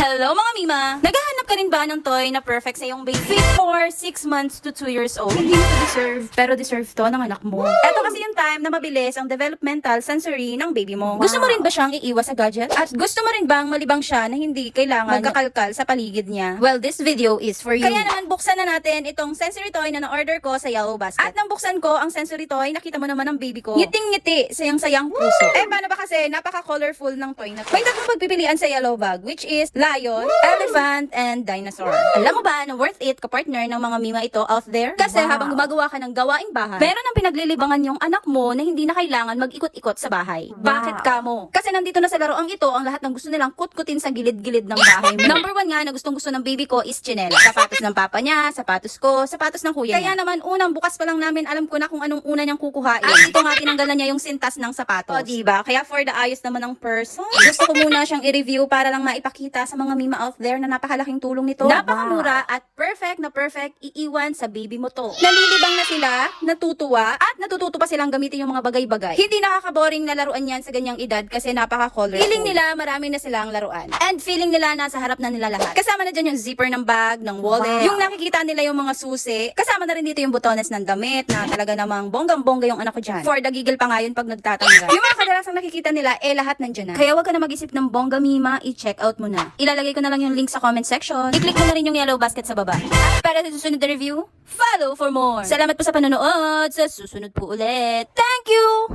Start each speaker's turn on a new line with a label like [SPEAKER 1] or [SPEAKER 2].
[SPEAKER 1] Hello mga Mima! Naghahanap ka rin ba ng toy na perfect sa iyong baby? Fit for 6 months to 2 years old. Hindi mo to deserve, pero deserve to ng anak mo. Ito kasi yung time na mabilis ang developmental sensory ng baby mo. Gusto mo rin ba siyang iiwas sa gadget? At gusto mo rin bang malibang siya na hindi kailangan magkakalkal sa paligid niya? Well, this video is for you. Kaya naman buksan na natin itong sensory toy na na-order ko sa Yellow Basket. At nang buksan ko ang sensory toy, nakita mo naman ang baby ko. Ngiting-ngiti, sayang-sayang puso. Eh, paano ba kasi napaka-colorful ng toy na to? May tatlong pagpipilian sa Yellow Bag, which is lion, elephant, and dinosaur. Alam mo ba na worth it ka-partner ng mga Mima ito out there? Kasi habang gumagawa ka ng gawaing bahay, meron ang pinaglilibangan yung anak mo na hindi na kailangan mag-ikot-ikot sa bahay. Bakit ka mo? Kasi nandito na sa laruang ito ang lahat ng gusto nilang kutkutin sa gilid-gilid ng bahay mo. Number 1 nga na gustong-gusto ng baby ko is chinelas. Sapatos ng papa niya, sapatos ko, sapatos ng kuya niya. Kaya naman unang bukas pa lang namin alam ko na kung anong una niyang kukuhain. At dito nga tinanggal na niya yung sintas ng sapatos. O diba? Kaya for the ayos naman ng person, gusto ko muna siyang i-review para lang maipakita sa mga Mima out there na napakalaking tulong nito. Napakamura at perfect na perfect iiwan sa baby mo to. Nalilibang na sila, natutuwa, at natututo pa silang gamitin yung mga bagay-bagay. Hindi nakaka-boring na laruan yan sa ganyang edad kasi napaka-colorful. Feeling nila marami na silang laruan. And feeling nila nasa harap na nila lahat. Kasama na dyan yung zipper ng bag, ng wallet, yung nakikita nila yung mga susi. Kasama na rin dito yung botones ng damit na talaga namang bonggang-bongga yung anak ko dyan. For the giggle pa nga yun pag nagtatanggal. Yung mga kadalasang nakikita nila, lahat nandyan na. Kaya wag ka na mag-isip ng bongga Mima, i-check out mo na. Ilalagay ko na lang yung link sa comment section. I-click mo na rin yung yellow basket sa baba. At para sa susunod na review, follow for more. Salamat po sa panonood. Sa susunod po ulit. Thank you!